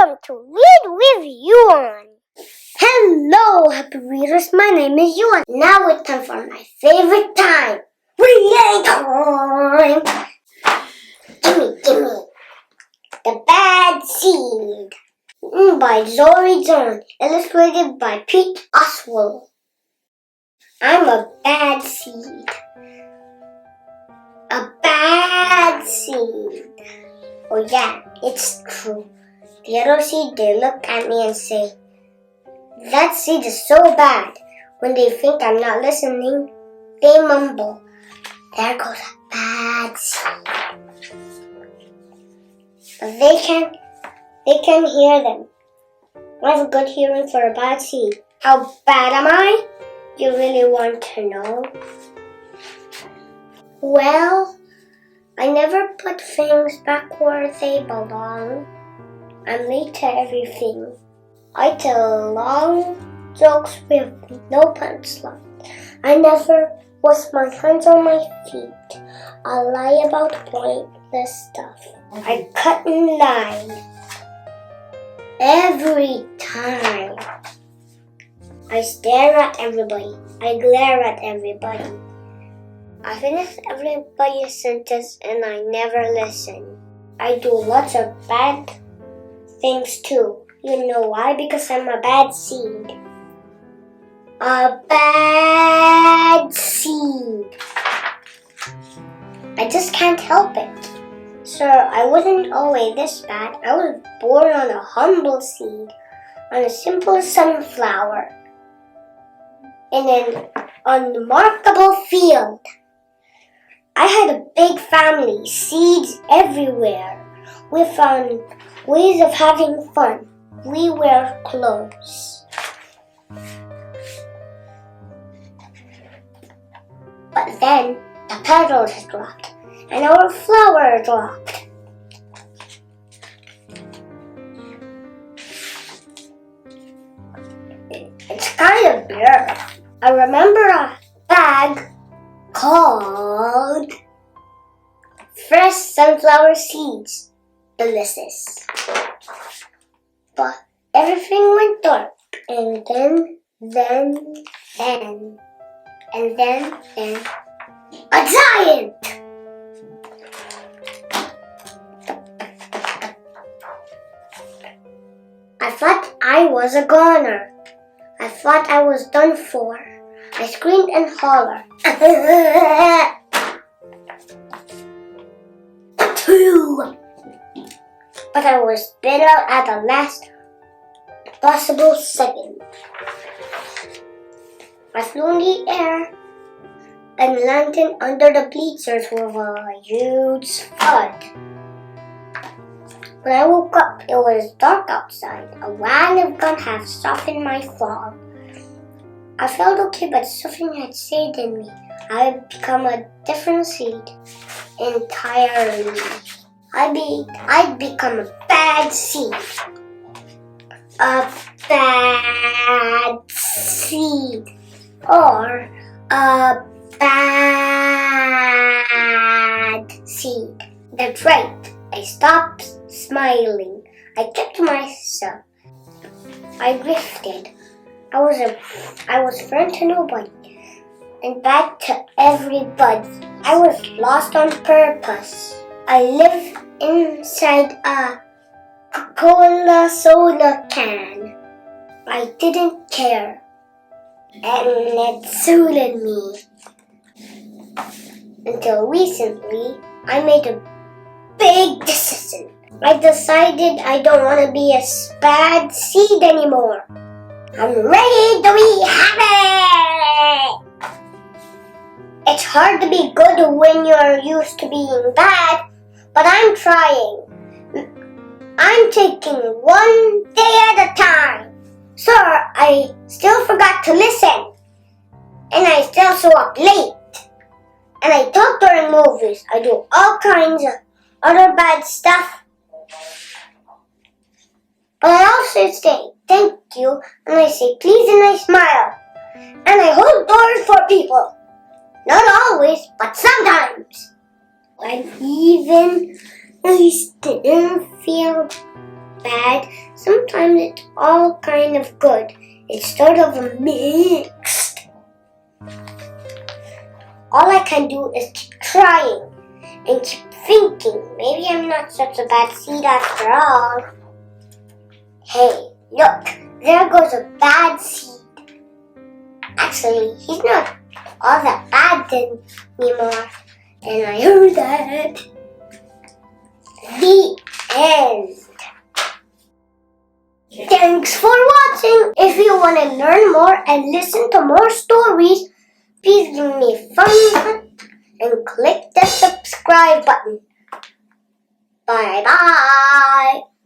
Welcome to Read with Yuan. Hello, happy readers. My name is Yuan. Now it's time for my favorite time. Reading time. Gimme. The Bad Seed. By Jory, illustrated by Oswald. I'm a bad seed. A bad seed. Oh yeah, it's true. The other seed, they look at me and say, that seed is so bad. When they think I'm not listening, they mumble, there goes a bad seed. But they can hear them. I have a good hearing for a bad seed. How bad am I? You really want to know? Well, I never put things back where they belong. I'm late to everything. I tell long jokes with no punchline. I never wash my hands or my feet. I lie about pointless stuff. I cut in line every time. I stare at everybody. I glare at everybody. I finish everybody's sentence and I never listen. I do lots of bad things too. You know why? Because I'm a bad seed. A bad seed. I just can't help it. Sir, I wasn't always this bad. I was born on a humble seed, on a simple sunflower, in an unremarkable field. I had a big family, seeds everywhere. We found ways of having fun. We wear clothes. But then the petals dropped and our flower dropped. It's kind of blurry. I remember a bag called fresh sunflower seeds. Delicious. But everything went dark, and then, a giant! I thought I was a goner. I thought I was done for. I screamed and hollered. But I was spit out at the last possible second. I flew in the air and landed under the bleachers with a huge thud. When I woke up, it was dark outside. A line of gun had softened my fall. I felt okay, but something had stayed in me. I had become a different seed entirely. I'd become a bad seed. A bad seed. Or a bad seed. That's right. I stopped smiling. I kept to myself. I drifted. I was friend to nobody and bad to everybody. I was lost on purpose. I lived inside a Coca-Cola soda can. I didn't care, and it suited me. Until recently, I made a big decision. I decided I don't want to be a bad seed anymore. I'm ready to be happy! It's hard to be good when you're used to being bad, but I'm trying. I'm taking one day at a time. Sir, I still forgot to listen. And I still show up late. And I talk during movies. I do all kinds of other bad stuff. But I also say thank you, and I say please, and I smile. And I hold doors for people. Not always, but sometimes. And even I didn't feel bad. Sometimes it's all kind of good. It's sort of a mixed. All I can do is keep trying and keep thinking. Maybe I'm not such a bad seed after all. Hey, look, there goes a bad seed. Actually, he's not all that bad anymore. And I heard that. The end. Thanks for watching. If you want to learn more and listen to more stories, please give me a thumbs up and click the subscribe button. Bye bye.